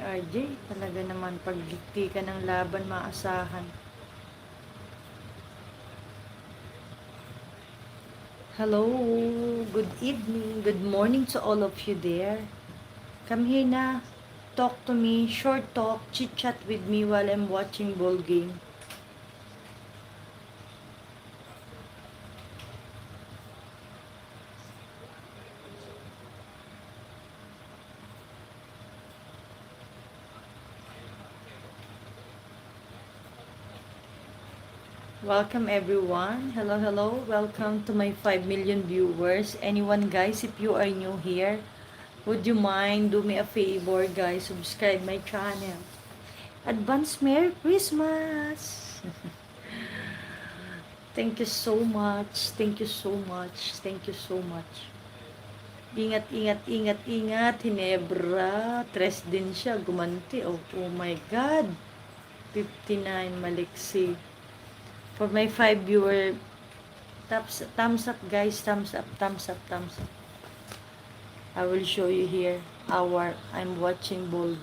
RJ, talaga naman pagdikti ka ng laban maasahan. Hello, good evening, good morning to all of you there. Come here na, talk to me, short talk, chit chat with me while I'm watching ball game. Welcome everyone. Hello, hello. Welcome to my 5 million viewers. Anyone guys, if you are new here, would you mind do me a favor guys, subscribe my channel. Advance Merry Christmas. Thank you so much. Thank you so much. Thank you so much. Ingat, ingat, ingat, ingat. Hinebra. Tres din siya. Gumanti. Oh my God. 59 Maliksi. For my 5 viewer, thumbs up guys. Thumbs up, thumbs up, thumbs up. I will show you here I'm watching ball